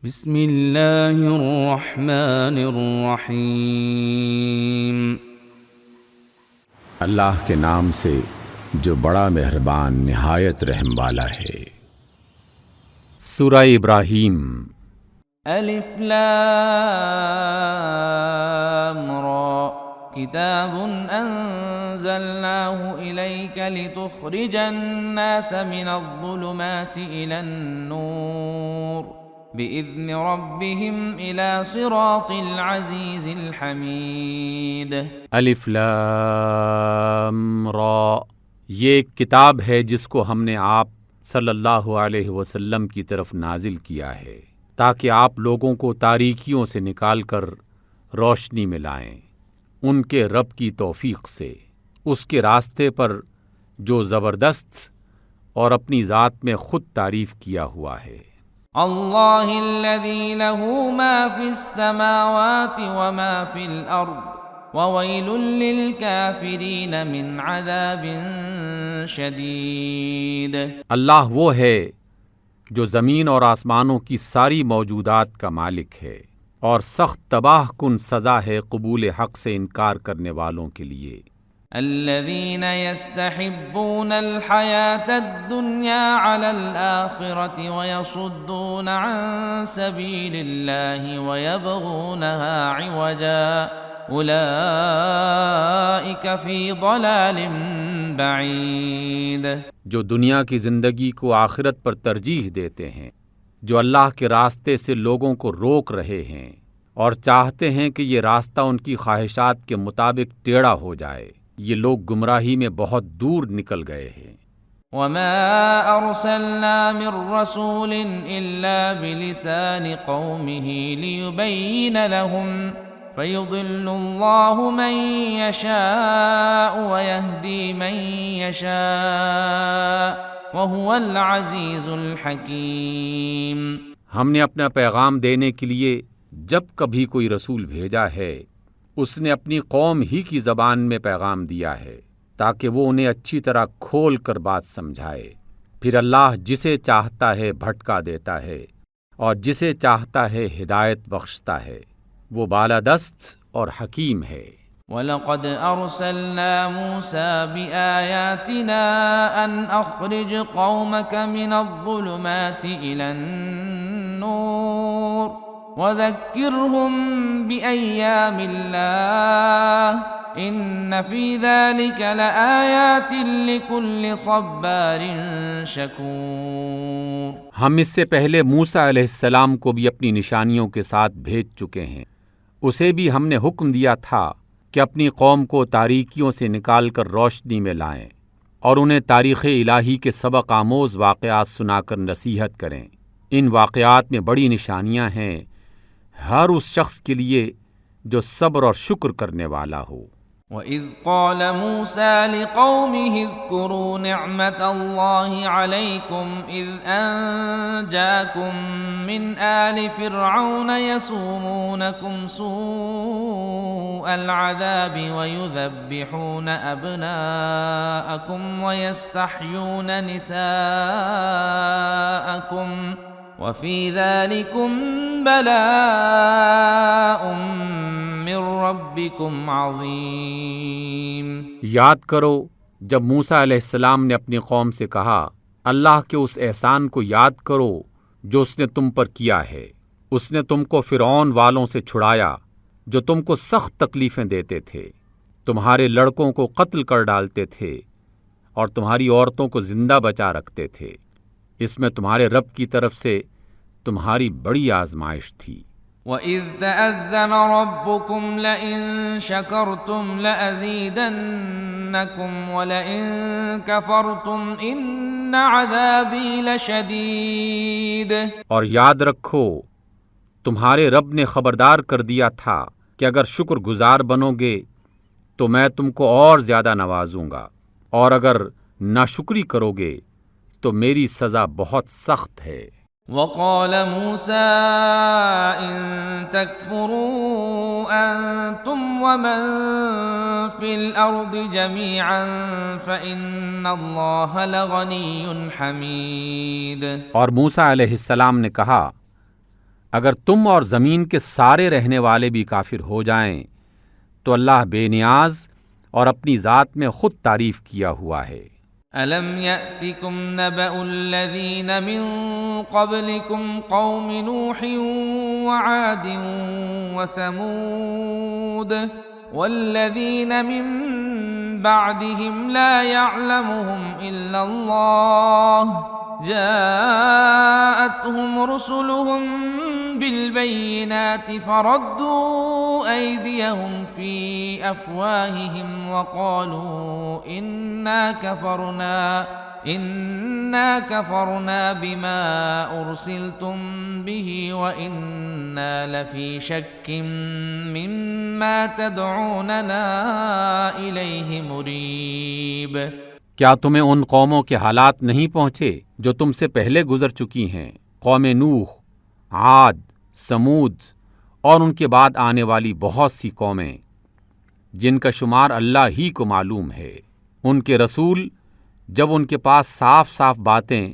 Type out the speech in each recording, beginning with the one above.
بسم اللہ الرحمن الرحیم۔ اللہ کے نام سے جو بڑا مہربان نہایت رحم والا ہے۔ سورہ ابراہیم۔ الف لام را کتاب انزلناه الیک لتخرج الناس من الظلمات الى النور بإذن ربهم إلى صراط العزيز الحمید۔ الف لام را، یہ ایک کتاب ہے جس کو ہم نے آپ صلی اللہ علیہ وسلم کی طرف نازل کیا ہے تاکہ آپ لوگوں کو تاریکیوں سے نکال کر روشنی میں لائیں، ان کے رب کی توفیق سے، اس کے راستے پر جو زبردست اور اپنی ذات میں خود تعریف کیا ہوا ہے۔ اللہ الذی له ما فی السماوات وما فی الارض وویل للکافرین من عذاب شدید۔ اللہ وہ ہے جو زمین اور آسمانوں کی ساری موجودات کا مالک ہے، اور سخت تباہ کن سزا ہے قبول حق سے انکار کرنے والوں کے لیے۔ الذين يستحبون الحياة الدنيا على الآخرة ويصدون عن سبيل الله ويبغونها عوجا أولئك في ضلال بعيد۔ جو دنیا کی زندگی کو آخرت پر ترجیح دیتے ہیں، جو اللہ کے راستے سے لوگوں کو روک رہے ہیں اور چاہتے ہیں کہ یہ راستہ ان کی خواہشات کے مطابق ٹیڑھا ہو جائے، یہ لوگ گمراہی میں بہت دور نکل گئے ہیں۔ وما ارسلنا من رسول الا بلسان قومه ليبين لهم فيضل الله من يشاء ويهدي من يشاء وهو العزيز الحكيم۔ ہم نے اپنا پیغام دینے کے لیے جب کبھی کوئی رسول بھیجا ہے، اس نے اپنی قوم ہی کی زبان میں پیغام دیا ہے تاکہ وہ انہیں اچھی طرح کھول کر بات سمجھائے۔ پھر اللہ جسے چاہتا ہے بھٹکا دیتا ہے اور جسے چاہتا ہے ہدایت بخشتا ہے، وہ بالادست اور حکیم ہے۔ وَلَقَدْ أَرْسَلْنَا مُوسَى بِآيَاتِنَا أَنْ أَخْرِجْ قَوْمَكَ مِنَ الظُّلُمَاتِ إِلَى النُّورِ وَذَكِّرْهُمْ بِأَيَّامِ اللَّهِ إِنَّ فِي ذَلِكَ لَآيَاتٍ لِكُلِّ صَبَّارٍ شَكُورٍ۔ ہم اس سے پہلے موسیٰ علیہ السلام کو بھی اپنی نشانیوں کے ساتھ بھیج چکے ہیں۔ اسے بھی ہم نے حکم دیا تھا کہ اپنی قوم کو تاریکیوں سے نکال کر روشنی میں لائیں اور انہیں تاریخ الہی کے سبق آموز واقعات سنا کر نصیحت کریں۔ ان واقعات میں بڑی نشانیاں ہیں ہر اس شخص کے لیے جو صبر اور شکر کرنے والا ہو۔ وَإِذْ قَالَ مُوسَى لِقَوْمِهِ اذْكُرُوا نِعْمَةَ اللَّهِ عَلَيْكُمْ إِذْ أَنْجَاكُمْ مِنْ آلِ فِرْعَوْنَ يَسُومُونَكُمْ سُوءَ الْعَذَابِ وَيُذَبِّحُونَ أَبْنَاءَكُمْ وَيَسْتَحْيُونَ نِسَاءَكُمْ وَفِي ذَلِكُمْ بَلَاءٌ من ربکم عظیم۔ یاد کرو جب موسیٰ علیہ السلام نے اپنی قوم سے کہا، اللہ کے اس احسان کو یاد کرو جو اس نے تم پر کیا ہے۔ اس نے تم کو فرعون والوں سے چھڑایا جو تم کو سخت تکلیفیں دیتے تھے، تمہارے لڑکوں کو قتل کر ڈالتے تھے اور تمہاری عورتوں کو زندہ بچا رکھتے تھے۔ اس میں تمہارے رب کی طرف سے تمہاری بڑی آزمائش تھی۔ وَإِذْ تَأَذَّنَ رَبُّكُمْ لَئِن شَكَرْتُمْ لَأَزِيدَنَّكُمْ وَلَئِن كَفَرْتُمْ إِنَّ عَذَابِي لَشَدِيدٌ۔ اور یاد رکھو تمہارے رب نے خبردار کر دیا تھا کہ اگر شکر گزار بنو گے تو میں تم کو اور زیادہ نوازوں گا، اور اگر ناشکری کرو گے تو میری سزا بہت سخت ہے۔ وقال موسى إن تكفروا أنتم ومن في الأرض جميعا فإن الله لغني حميد۔ اور موسیٰ علیہ السلام نے کہا، اگر تم اور زمین کے سارے رہنے والے بھی کافر ہو جائیں تو اللہ بے نیاز اور اپنی ذات میں خود تعریف کیا ہوا ہے۔ أَلَمْ يَأْتِكُمْ نَبَأُ الَّذِينَ مِنْ قَبْلِكُمْ قَوْمِ نُوحٍ وَعَادٍ وَثَمُودَ وَالَّذِينَ مِنْ بَعْدِهِمْ لَا يَعْلَمُهُمْ إِلَّا اللَّهُ جاءتهم رسلهم بالبينات فردوا أيديهم في أفواههم وقالوا إنا كفرنا بما أرسلتم به وإنا لفي شك مما تدعوننا إليه مريب۔ کیا تمہیں ان قوموں کے حالات نہیں پہنچے جو تم سے پہلے گزر چکی ہیں؟ قوم نوح، عاد، سمود اور ان کے بعد آنے والی بہت سی قومیں جن کا شمار اللہ ہی کو معلوم ہے۔ ان کے رسول جب ان کے پاس صاف صاف باتیں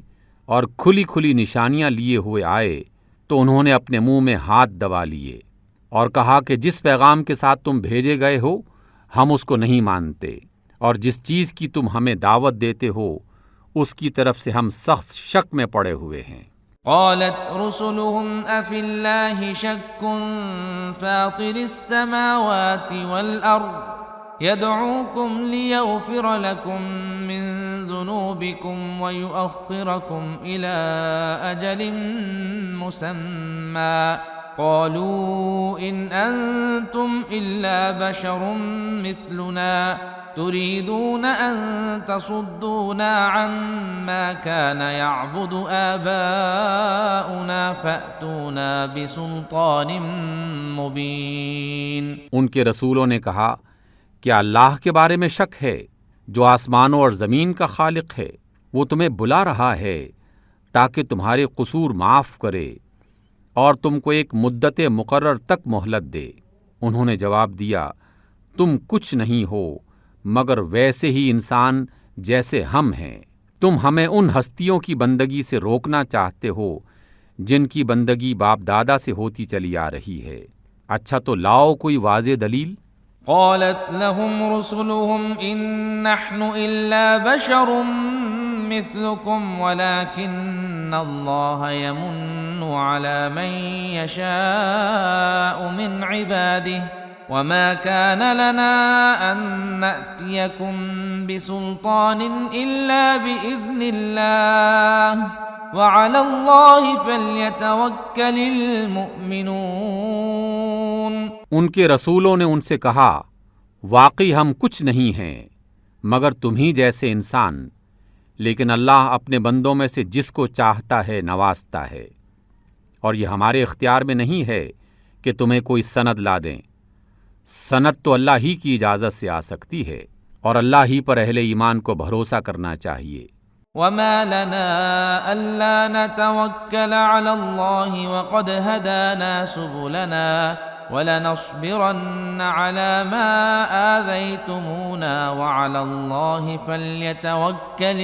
اور کھلی کھلی نشانیاں لیے ہوئے آئے تو انہوں نے اپنے منہ میں ہاتھ دبا لیے اور کہا کہ جس پیغام کے ساتھ تم بھیجے گئے ہو ہم اس کو نہیں مانتے، اور جس چیز کی تم ہمیں دعوت دیتے ہو اس کی طرف سے ہم سخت شک میں پڑے ہوئے ہیں۔ قالت رسلهم أفي الله شك فاطر السماوات والأرض يدعوكم ليغفر لكم من ذنوبكم ويؤخركم إلى أجل مسمى قالوا إن أنتم إلا بشر مثلنا تريدون أن تصدونا عما كان يعبد آباؤنا فأتونا بسلطان مبين۔ ان کے رسولوں نے کہا کیا اللہ کے بارے میں شک ہے جو آسمانوں اور زمین کا خالق ہے؟ وہ تمہیں بلا رہا ہے تاکہ تمہارے قصور معاف کرے اور تم کو ایک مدت مقرر تک مہلت دے۔ انہوں نے جواب دیا تم کچھ نہیں ہو مگر ویسے ہی انسان جیسے ہم ہیں۔ تم ہمیں ان ہستیوں کی بندگی سے روکنا چاہتے ہو جن کی بندگی باپ دادا سے ہوتی چلی آ رہی ہے۔ اچھا تو لاؤ کوئی واضح دلیل۔ قالت لهم رسلهم إن نحن إلا بشر مثلكم ولكن الله يمن على من يشاء من عباده وما كان لنا أن نأتيكم بسلطان إلا بإذن الله وعلى الله فليتوكل المؤمنون۔ ان کے رسولوں نے ان سے کہا واقعی ہم کچھ نہیں ہیں مگر تم ہی جیسے انسان، لیکن اللہ اپنے بندوں میں سے جس کو چاہتا ہے نوازتا ہے، اور یہ ہمارے اختیار میں نہیں ہے کہ تمہیں کوئی سند لا دیں۔ سند تو اللہ ہی کی اجازت سے آ سکتی ہے اور اللہ ہی پر اہل ایمان کو بھروسہ کرنا چاہیے۔ وما لنا ألا نتوكل على الله وقد هدانا سبلنا ولنصبرن على ما آذيتمونا وعلى الله فليتوكل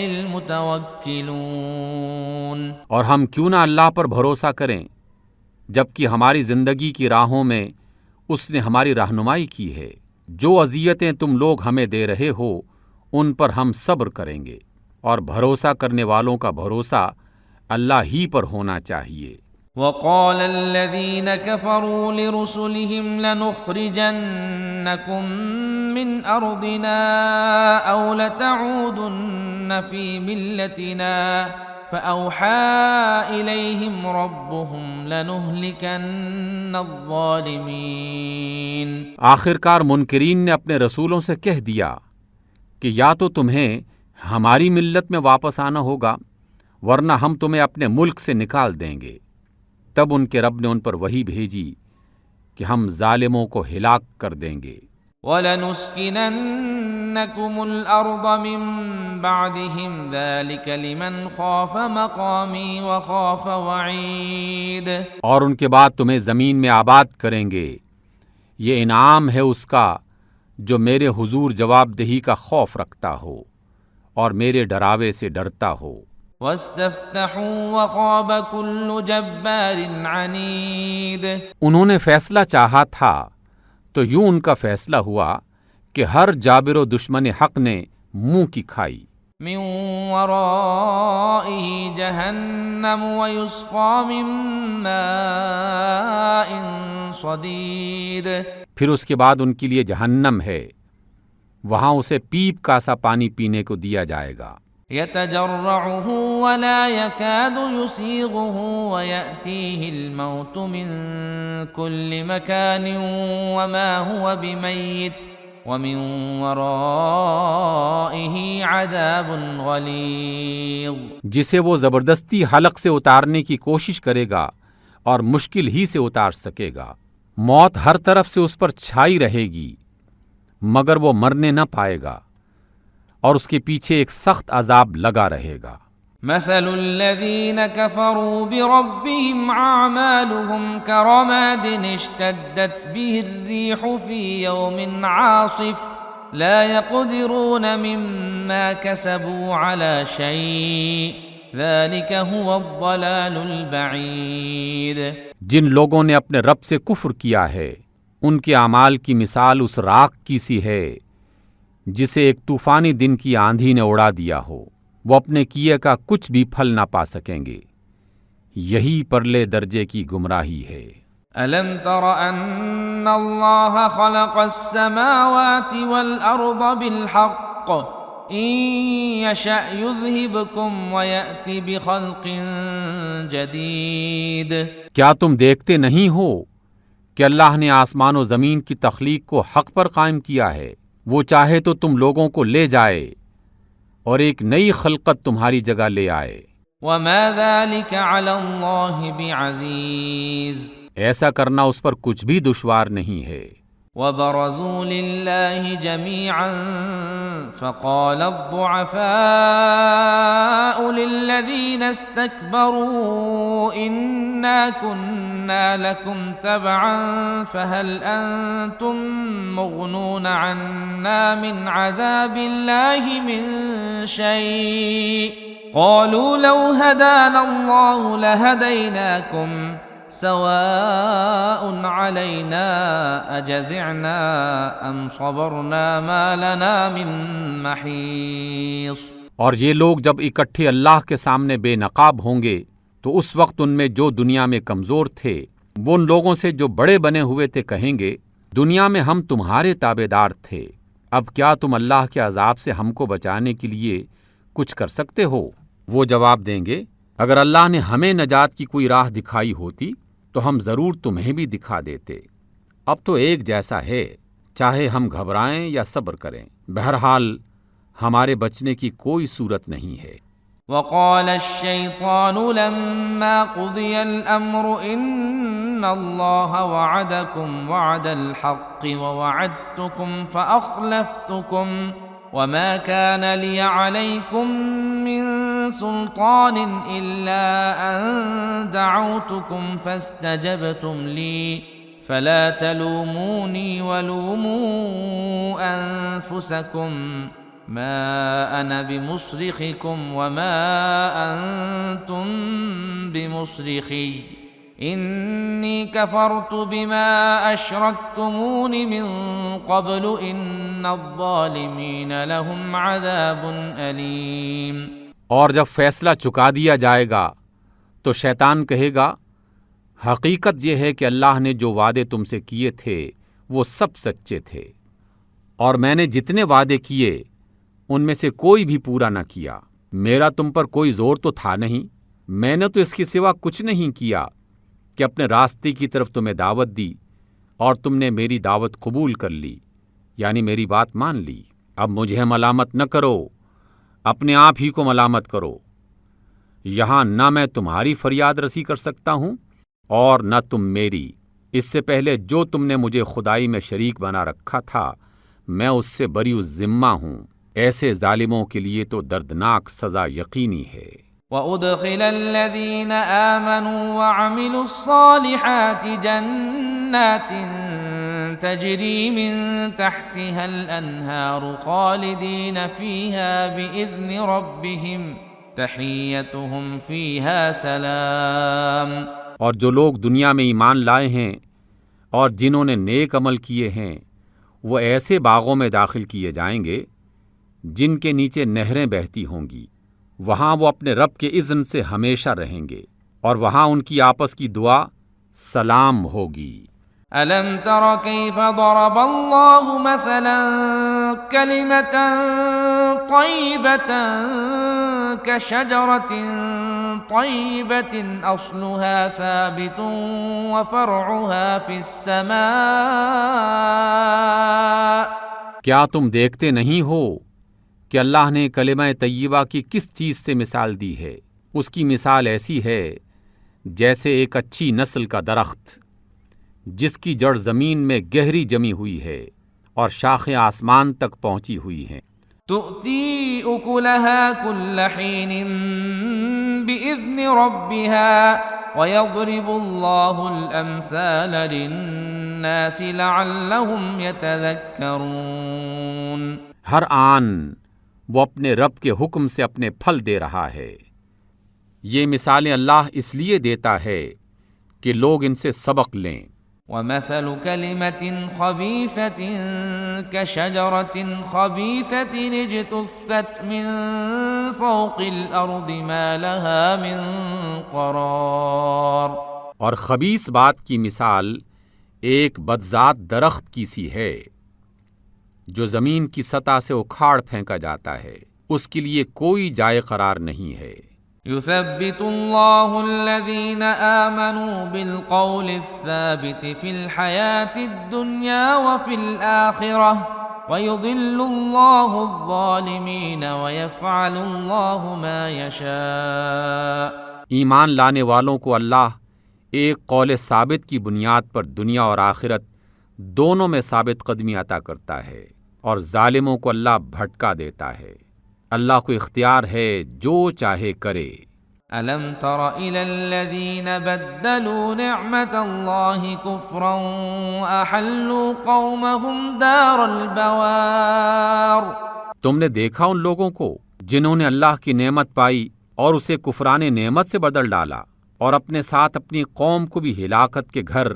المتوكلون۔ اور ہم کیوں نہ اللہ پر بھروسہ کریں جبکہ ہماری زندگی کی راہوں میں اس نے ہماری رہنمائی کی ہے۔ جو اذیتیں تم لوگ ہمیں دے رہے ہو ان پر ہم صبر کریں گے، اور بھروسہ کرنے والوں کا بھروسہ اللہ ہی پر ہونا چاہیے۔ وقال الذين كفروا لرسلهم لنخرجنكم من أرضنا أو لتعودن في ملتنا فأوحى إليهم ربهم لنهلكن الظالمين۔ آخر کار منکرین نے اپنے رسولوں سے کہہ دیا کہ یا تو تمہیں ہماری ملت میں واپس آنا ہوگا ورنہ ہم تمہیں اپنے ملک سے نکال دیں گے۔ تب ان کے رب نے ان پر وحی بھیجی کہ ہم ظالموں کو ہلاک کر دیں گے۔ وَلَنُسْكِنَنَّكُمُ الْأَرْضَ مِن بَعْدِهِمْ ذَلِكَ لِمَنْ خَافَ مَقَامِي وَخَافَ وَعِيدِ۔ اور ان کے بعد تمہیں زمین میں آباد کریں گے، یہ انعام ہے اس کا جو میرے حضور جواب دہی کا خوف رکھتا ہو اور میرے ڈراوے سے ڈرتا ہو۔ واستفتحوا وخاب كل جبار عنید۔ انہوں نے فیصلہ چاہا تھا تو یوں ان کا فیصلہ ہوا کہ ہر جابر و دشمن حق نے منہ کی کھائی۔ من ورائه جہنم ویسقى من ماء صدید۔ پھر اس کے بعد ان کے لیے جہنم ہے، وہاں اسے پیپ کا سا پانی پینے کو دیا جائے گا۔ يتجرعه ولا يكاد يسيغه ويأتيه الموت من كل مكان وما هو بميت ومن ورائه عذاب غليظ۔ جسے وہ زبردستی حلق سے اتارنے کی کوشش کرے گا اور مشکل ہی سے اتار سکے گا۔ موت ہر طرف سے اس پر چھائی رہے گی مگر وہ مرنے نہ پائے گا اور اس کے پیچھے ایک سخت عذاب لگا رہے گا۔ مثل الذين كفروا بربهم أعمالهم كرماد اشتدت به الريح في يوم عاصف لا يقدرون مما كسبوا على شيء ذلك هو الضلال البعيد۔ جن لوگوں نے اپنے رب سے کفر کیا ہے ان کے اعمال کی مثال اس راکھ کی سی ہے جسے ایک طوفانی دن کی آندھی نے اڑا دیا ہو، وہ اپنے کیے کا کچھ بھی پھل نہ پا سکیں گے، یہی پرلے درجے کی گمراہی ہے۔ ألم تر أن الله خلق السماوات والأرض بالحق إن يشأ يذهبكم ويأتي بخلق جديد۔ کیا تم دیکھتے نہیں ہو کہ اللہ نے آسمان و زمین کی تخلیق کو حق پر قائم کیا ہے؟ وہ چاہے تو تم لوگوں کو لے جائے اور ایک نئی خلقت تمہاری جگہ لے آئے۔ وما ذلك على الله بعزيز۔ ایسا کرنا اس پر کچھ بھی دشوار نہیں ہے۔ وبرزوا لله جميعا فقال الضعفاء للذين استكبروا إنا كنا لكم تبعا فهل أنتم مغنون عنا من عذاب الله من شيء قالوا لو هدانا الله لهديناكم سواء علينا أجزعنا أم صبرنا ما لنا من محيص۔ اور یہ لوگ جب اکٹھے اللہ کے سامنے بے نقاب ہوں گے تو اس وقت ان میں جو دنیا میں کمزور تھے وہ ان لوگوں سے جو بڑے بنے ہوئے تھے کہیں گے دنیا میں ہم تمہارے تابع دار تھے، اب کیا تم اللہ کے عذاب سے ہم کو بچانے کے لیے کچھ کر سکتے ہو؟ وہ جواب دیں گے اگر اللہ نے ہمیں نجات کی کوئی راہ دکھائی ہوتی تو ہم ضرور تمہیں بھی دکھا دیتے، اب تو ایک جیسا ہے، چاہے ہم گھبرائیں یا صبر کریں، بہرحال ہمارے بچنے کی کوئی صورت نہیں ہے۔ وقال الشيطان لما قضي الأمر إن الله وعدكم وعد الحق ووعدتكم فأخلفتكم وما كان لي عليكم من سلطان إلا أن دعوتكم فاستجبتم لي فلا تلوموني ولوموا أنفسكم ما أنا بمصرخكم وما أنتم بمصرخي إني كفرت بما أشركتمون من قبل إن الظالمين لهم عذاب أليم۔ اور جب فیصلہ چکا دیا جائے گا تو شیطان کہے گا حقیقت یہ ہے کہ اللہ نے جو وعدے تم سے کیے تھے وہ سب سچے تھے اور میں نے جتنے وعدے کیے ان میں سے کوئی بھی پورا نہ کیا، میرا تم پر کوئی زور تو تھا نہیں، میں نے تو اس کے سوا کچھ نہیں کیا کہ اپنے راستے کی طرف تمہیں دعوت دی اور تم نے میری دعوت قبول کر لی، یعنی میری بات مان لی۔ اب مجھے ملامت نہ کرو، اپنے آپ ہی کو ملامت کرو، یہاں نہ میں تمہاری فریاد رسی کر سکتا ہوں اور نہ تم میری۔ اس سے پہلے جو تم نے مجھے خدائی میں شریک بنا رکھا تھا میں اس سے بری الذمہ ہوں، ایسے ظالموں کے لیے تو دردناک سزا یقینی ہے۔ وَأُدْخِلَ الَّذِينَ آمَنُوا وَعَمِلُوا الصَّالِحَاتِ جَنَّاتٍ تَجْرِي مِن تَحْتِهَا الْأَنْهَارُ خَالِدِينَ فِيهَا بِإِذْنِ رَبِّهِمْ تحیتهم فیہا سلام۔ اور جو لوگ دنیا میں ایمان لائے ہیں اور جنہوں نے نیک عمل کیے ہیں وہ ایسے باغوں میں داخل کیے جائیں گے جن کے نیچے نہریں بہتی ہوں گی، وہاں وہ اپنے رب کے اذن سے ہمیشہ رہیں گے، اور وہاں ان کی آپس کی دعا سلام ہوگی۔ ألم تر كيف ضرب الله مثلا كلمة طيبة كشجرة طيبة أصلها ثابت وفرعها في السماء۔ کیا تم دیکھتے نہیں ہو کہ اللہ نے کلمہ طیبہ کی کس چیز سے مثال دی ہے؟ اس کی مثال ایسی ہے جیسے ایک اچھی نسل کا درخت جس کی جڑ زمین میں گہری جمی ہوئی ہے اور شاخیں آسمان تک پہنچی ہوئی ہیں۔ تؤتی اکلها کل حین بإذن ربها ويضرب الله الامثال للناس لعلهم يتذكرون۔ ہر آن وہ اپنے رب کے حکم سے اپنے پھل دے رہا ہے۔ یہ مثالیں اللہ اس لیے دیتا ہے کہ لوگ ان سے سبق لیں۔ ومثل كلمة خبيثة كشجرة خبيثة اجتثت من فوق الأرض ما لها من قرار۔ اور خبیث بات کی مثال ایک بدذات درخت کی سی ہے جو زمین کی سطح سے اکھاڑ پھینکا جاتا ہے، اس کے لیے کوئی جائے قرار نہیں ہے۔ يثبت الله الذين آمنوا بالقول الثابت في الحياة الدنيا وفي الآخرة ويضل الله الظالمين ويفعل الله ما يشاء۔ ایمان لانے والوں کو اللہ ایک قول ثابت کی بنیاد پر دنیا اور آخرت دونوں میں ثابت قدمی عطا کرتا ہے، اور ظالموں کو اللہ بھٹکا دیتا ہے۔ اللہ کو اختیار ہے جو چاہے کرے۔ ألم تر إلى الذين بدلوا نعمة الله كفرا وأحلوا قومهم دار البوار۔ تم نے دیکھا ان لوگوں کو جنہوں نے اللہ کی نعمت پائی اور اسے کفران نعمت سے بدل ڈالا، اور اپنے ساتھ اپنی قوم کو بھی ہلاکت کے گھر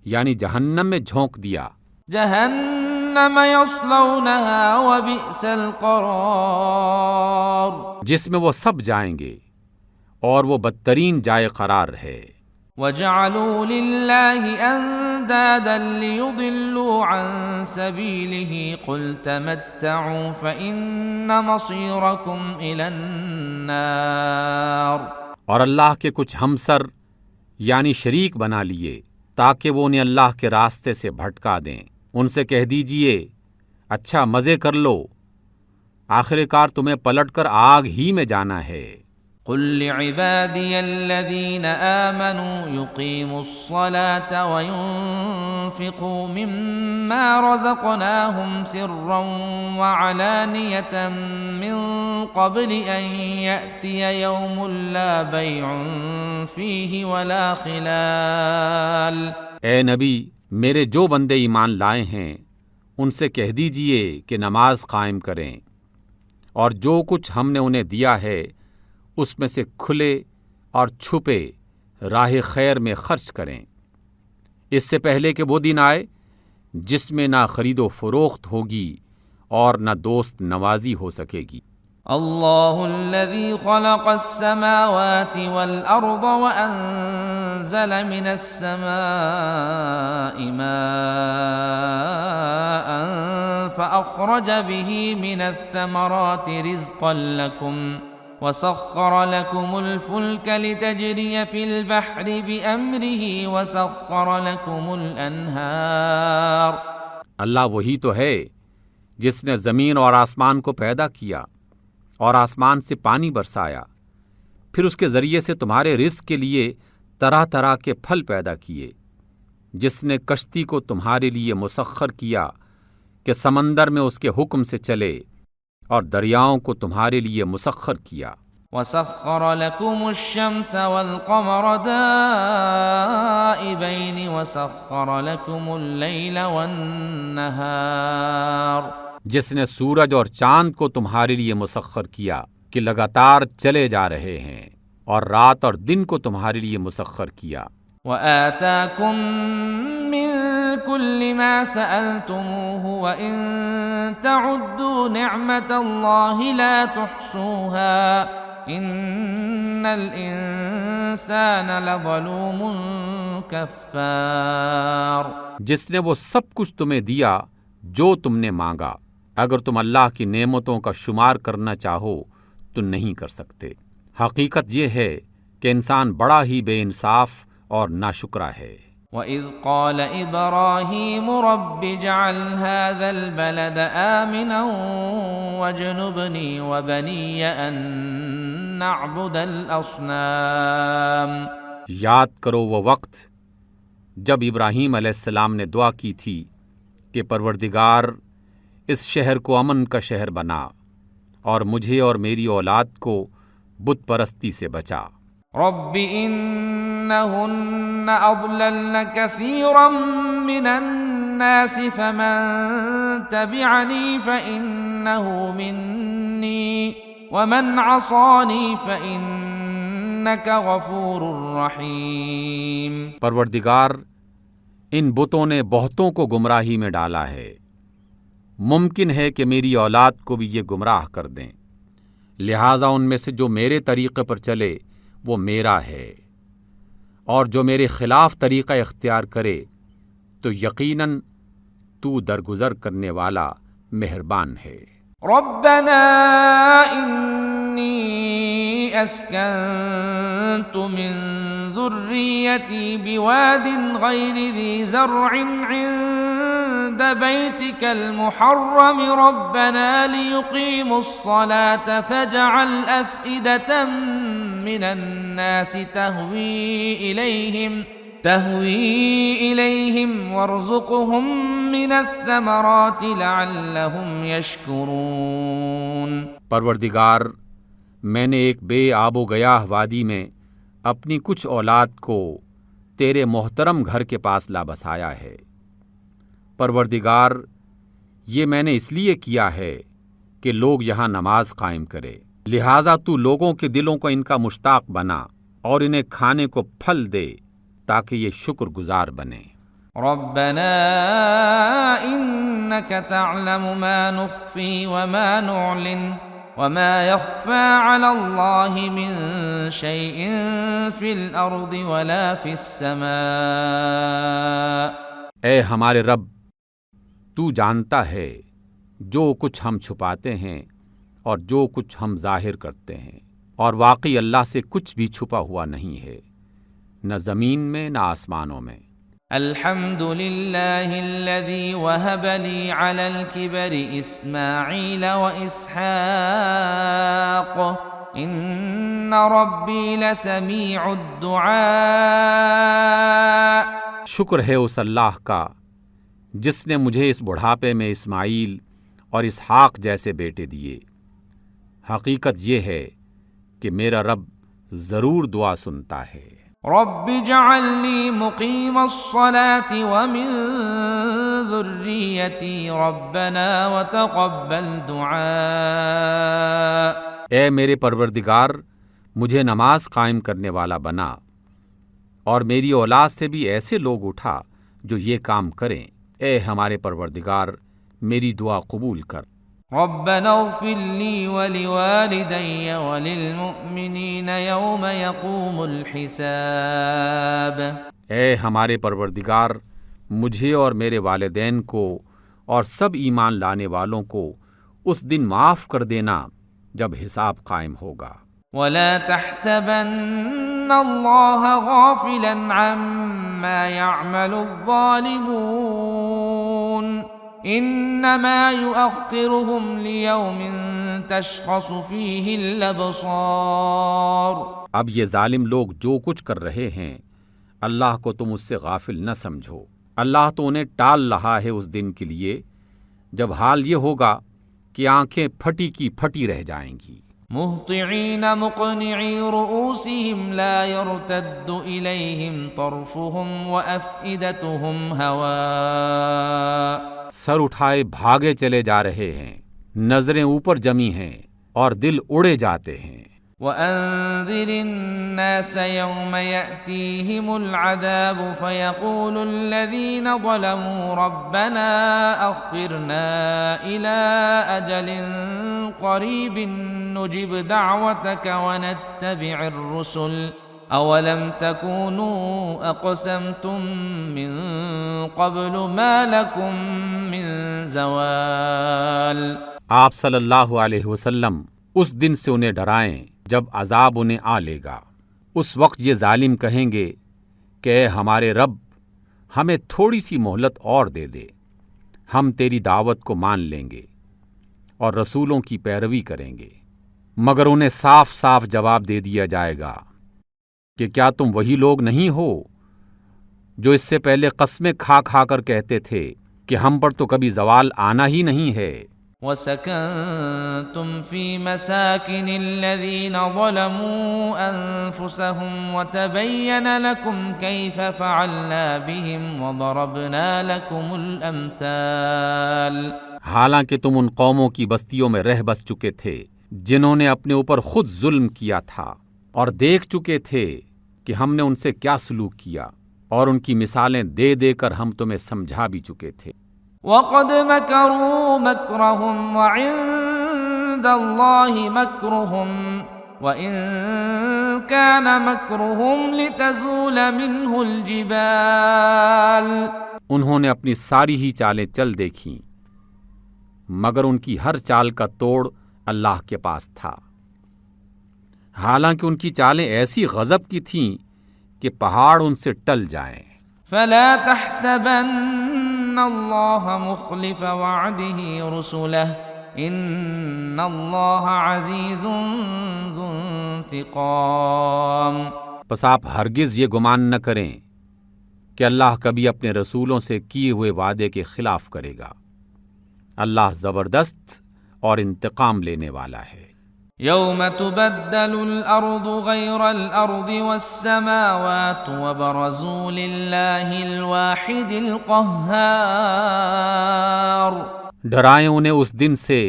یعنی جہنم میں جھونک دیا۔ جہنم یصلونها وبئس القرار، جس میں وہ سب جائیں گے اور وہ بدترین جائے قرار ہے۔ وجعلوا لله اندادا ليضلوا عن سبيله قل تمتعوا فإن مصيركم إلى النار۔ اور اللہ کے کچھ ہمسر یعنی شریک بنا لیے تاکہ وہ انہیں اللہ کے راستے سے بھٹکا دیں۔ ان سے کہہ دیجئے اچھا مزے کر لو، آخر کار تمہیں پلٹ کر آگ ہی میں جانا ہے۔ قل لعبادي الذين آمنوا يقيموا الصلاة وينفقوا مما رزقناهم سرا وعلانية من قبل أن يأتي يوم لا بيع فيه ولا خلال۔ اے نبی، میرے جو بندے ایمان لائے ہیں ان سے کہہ دیجئے کہ نماز قائم کریں، اور جو کچھ ہم نے انہیں دیا ہے اس میں سے کھلے اور چھپے راہ خیر میں خرچ کریں، اس سے پہلے کہ وہ دن آئے جس میں نہ خرید و فروخت ہوگی اور نہ دوست نوازی ہو سکے گی۔ اللہ الذي خلق السماوات والأرض وأنزل من السماء ماء فأخرج به من الثمرات رزقا لكم وسخر لكم الفلك لتجري في البحر بأمره وسخر لكم الأنهار۔ اللہ وہی تو ہے جس نے زمین اور آسمان کو پیدا کیا اور آسمان سے پانی برسایا، پھر اس کے ذریعے سے تمہارے رزق کے لیے طرح طرح کے پھل پیدا کیے، جس نے کشتی کو تمہارے لیے مسخر کیا کہ سمندر میں اس کے حکم سے چلے، اور دریاؤں کو تمہارے لیے مسخر کیا۔ وسخر لكم الشمس والقمر دائبين وسخر لكم الليل والنهار۔ جس نے سورج اور چاند کو تمہارے لیے مسخر کیا کہ لگاتار چلے جا رہے ہیں اور رات اور دن کو تمہارے لیے مسخر کیا۔ وآتاكم من كل ما سألتموه وإن تعدوا نعمة الله لا تحصوها إن الإنسان لظلوم كفار۔ جس نے وہ سب کچھ تمہیں دیا جو تم نے مانگا، اگر تم اللہ کی نعمتوں کا شمار کرنا چاہو تو نہیں کر سکتے۔ حقیقت یہ ہے کہ انسان بڑا ہی بے انصاف اور ناشکرا ہے۔ وَإِذْ قَالَ إِبْرَاهِيمُ رَبِّ اجْعَلْ هَذَا الْبَلَدَ آمِنًا وَاجْنُبْنِي وَبَنِيَّ أَن نَّعْبُدَ الْأَصْنَامَ۔ یاد کرو وہ وقت جب ابراہیم علیہ السلام نے دعا کی تھی کہ پروردگار اس شہر کو امن کا شہر بنا اور مجھے اور میری اولاد کو بت پرستی سے بچا۔ رب إنهن أضللن كثيرا من الناس فمن تبعني فإنه مني ومن عصاني فإنك غفور رحيم۔ پروردگار ان بتوں نے بہتوں کو گمراہی میں ڈالا ہے، ممکن ہے کہ میری اولاد کو بھی یہ گمراہ کر دیں، لہٰذا ان میں سے جو میرے طریقے پر چلے وہ میرا ہے، اور جو میرے خلاف طریقہ اختیار کرے تو یقیناً تو درگزر کرنے والا مہربان ہے۔ ربنا إني أسكنت من ذريتي بواد غير ذي زرع عند بيتك المحرم ربنا ليقيموا الصلاة فاجعل أفئدة من الناس تهوي إليهم وارزقهم من الثمرات لعلهم يشكرون۔ پروردگار میں نے ایک بے آب و گیاہ وادی میں اپنی کچھ اولاد کو تیرے محترم گھر کے پاس لا بسایا ہے۔ پروردگار یہ میں نے اس لیے کیا ہے کہ لوگ یہاں نماز قائم کرے، لہٰذا تو لوگوں کے دلوں کو ان کا مشتاق بنا اور انہیں کھانے کو پھل دے تاکہ یہ شکر گزار بنے۔ ربنا إنك تعلم ما نخفي وما نعلن وما يخفى على الله من شيء في الأرض ولا في السماء۔ اے ہمارے رب، تو جانتا ہے جو کچھ ہم چھپاتے ہیں اور جو کچھ ہم ظاہر کرتے ہیں، اور واقعی اللہ سے کچھ بھی چھپا ہوا نہیں ہے، نہ زمین میں نہ آسمانوں میں۔ الحمد لله الذي وهب لي على الكبر إسماعيل وإسحاق إن ربي لسميع الدعاء۔ شکر ہے اس اللہ کا جس نے مجھے اس بڑھاپے میں اسماعیل اور اسحاق جیسے بیٹے دیے۔ حقیقت یہ ہے کہ میرا رب ضرور دعا سنتا ہے۔ رب اجعلني مقيم الصلاة ومن ذريتي ربنا وتقبل دعاء۔ اے میرے پروردگار، مجھے نماز قائم کرنے والا بنا اور میری اولاد سے بھی ایسے لوگ اٹھا جو یہ کام کریں۔ اے ہمارے پروردگار، میری دعا قبول کر۔ ربنا اغفر لي ولوالدي وللمؤمنين يوم يقوم الحساب۔ اے ہمارے پروردگار، مجھے اور میرے والدین کو اور سب ایمان لانے والوں کو اس دن معاف کر دینا جب حساب قائم ہوگا۔ ولا تحسبن الله غافلا عما يعمل الظالمون انما يؤخرهم ليوم تشخص فيه الابصار۔ اب یہ ظالم لوگ جو کچھ کر رہے ہیں اللہ کو تم اس سے غافل نہ سمجھو، اللہ تو انہیں ٹال رہا ہے اس دن کے لیے جب حال یہ ہوگا کہ آنکھیں پھٹی کی پھٹی رہ جائیں گی۔ مہطعین مقنعی رؤوسهم لا يرتد الیہم طرفهم وافئدتهم ہواء۔ سر اٹھائے بھاگے چلے جا رہے ہیں، نظریں اوپر جمی ہیں اور دل اڑے جاتے ہیں۔ وَأَنذِرِ النَّاسَ يَوْمَ يَأْتِيهِمُ الْعَذَابُ فَيَقُولُ الَّذِينَ ظَلَمُوا رَبَّنَا أَخِّرْنَا إِلَىٰ أَجَلٍ قَرِيبٍ نُّجِبْ دَعْوَتَكَ وَنَتَّبِعِ الرُّسُلَ أَوَلَمْ تَكُونُوا أَقْسَمْتُم مِّن قَبْلُ مَا لَكُم مِّن زَوَالٍ۔ آپ صلی اللہ علیہ وسلم اس دن سے انہیں ڈرائیں جب عذاب انہیں آ لے گا۔ اس وقت یہ ظالم کہیں گے کہ اے ہمارے رب، ہمیں تھوڑی سی مہلت اور دے دے، ہم تیری دعوت کو مان لیں گے اور رسولوں کی پیروی کریں گے۔ مگر انہیں صاف صاف جواب دے دیا جائے گا کہ کیا تم وہی لوگ نہیں ہو جو اس سے پہلے قسمیں کھا کھا کر کہتے تھے کہ ہم پر تو کبھی زوال آنا ہی نہیں ہے۔ وَسَكَنْتُمْ فِي مَسَاكِنِ الَّذِينَ ظَلَمُوا أَنفُسَهُمْ وَتَبَيَّنَ لَكُمْ كَيْفَ فَعَلْنَا بِهِمْ وَضَرَبْنَا لَكُمُ الْأَمْثَالَ۔ حالانکہ تم ان قوموں کی بستیوں میں رہ بس چکے تھے جنہوں نے اپنے اوپر خود ظلم کیا تھا، اور دیکھ چکے تھے کہ ہم نے ان سے کیا سلوک کیا، اور ان کی مثالیں دے دے کر ہم تمہیں سمجھا بھی چکے تھے۔ وَقَدْ مَكَرُوا مَكْرَهُمْ وَعِندَ اللَّهِ مَكْرُهُمْ وَإِن كَانَ مَكْرُهُمْ لِتَزُولَ مِنْهُ الْجِبَالُ۔ انہوں نے اپنی ساری ہی چالیں چل دیکھیں، مگر ان کی ہر چال کا توڑ اللہ کے پاس تھا، حالانکہ ان کی چالیں ایسی غضب کی تھیں کہ پہاڑ ان سے ٹل جائیں۔ فَلَا تَحْسَبَنَّ اللَّهَ مُخْلِفَ وَعْدِهِ رُسُلَهُ إِنَّ اللَّهَ عَزِيزٌ ذُو انتقام۔ پس آپ ہرگز یہ گمان نہ کریں کہ اللہ کبھی اپنے رسولوں سے کیے ہوئے وعدے کے خلاف کرے گا۔ اللہ زبردست اور انتقام لینے والا ہے۔ يَوْمَ تُبَدَّلُ الْأَرْضُ غَيْرَ الْأَرْضِ وَالسَّمَاوَاتُ وَبَرَزُوا لِلَّهِ الْوَاحِدِ الْقَهَّارِ۔ ڈرائیں انہیں اس دن سے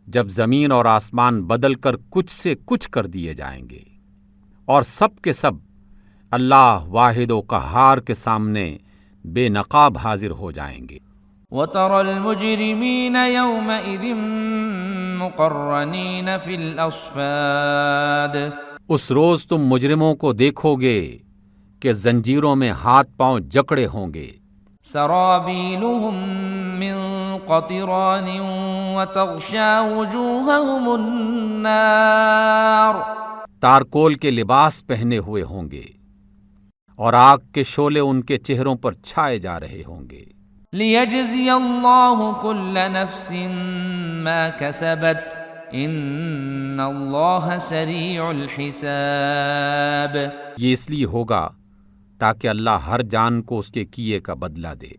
جب زمین اور آسمان بدل کر کچھ سے کچھ کر دیے جائیں گے، اور سب کے سب اللہ واحد و قہار کے سامنے بے نقاب حاضر ہو جائیں گے۔ وَتَرَى الْمُجْرِمِينَ يَوْمَئِذٍ مُقَرَّنِينَ فِي الْأَصْفَادِ۔ اس روز تم مجرموں کو دیکھو گے کہ زنجیروں میں ہاتھ پاؤں جکڑے ہوں گے۔ سَرَابِيلُهُم مِّن قَطِرَانٍ وَتَغْشَىٰ وُجُوهَهُمُ النَّارُ۔ تارکول کے لباس پہنے ہوئے ہوں گے اور آگ کے شعلے ان کے چہروں پر چھائے جا رہے ہوں گے۔ لِيَجْزِيَ اللَّهُ كُلَّ نَفْسٍ مَّا كَسَبَتْ إِنَّ اللَّهَ سَرِيعُ الْحِسَابِ۔ یہ اس لیے ہوگا تاکہ اللہ ہر جان کو اس کے کیے کا بدلہ دے،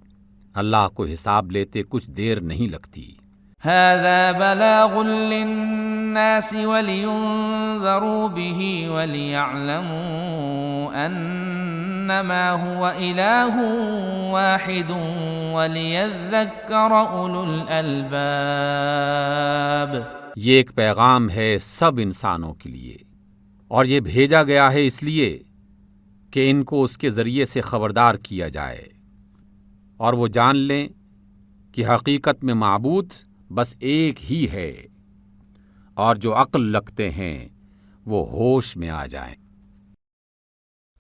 اللہ کو حساب لیتے کچھ دیر نہیں لگتی۔ هَذَا بَلَاغٌ لِّلنَّاسِ وَلِيُنذَرُوا بِهِ وَلِيَعْلَمُوا أَنَّمَا هُوَ إِلَٰهٌ وَاحِدٌ وَلِيَذَّكَّرَ أُولُو الْأَلْبَابِ۔ یہ ایک پیغام ہے سب انسانوں کے لیے، اور یہ بھیجا گیا ہے اس لیے کہ ان کو اس کے ذریعے سے خبردار کیا جائے، اور وہ جان لیں کہ حقیقت میں معبود بس ایک ہی ہے، اور جو عقل رکھتے ہیں وہ ہوش میں آ جائیں۔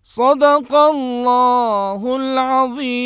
صدق اللہ العظیم۔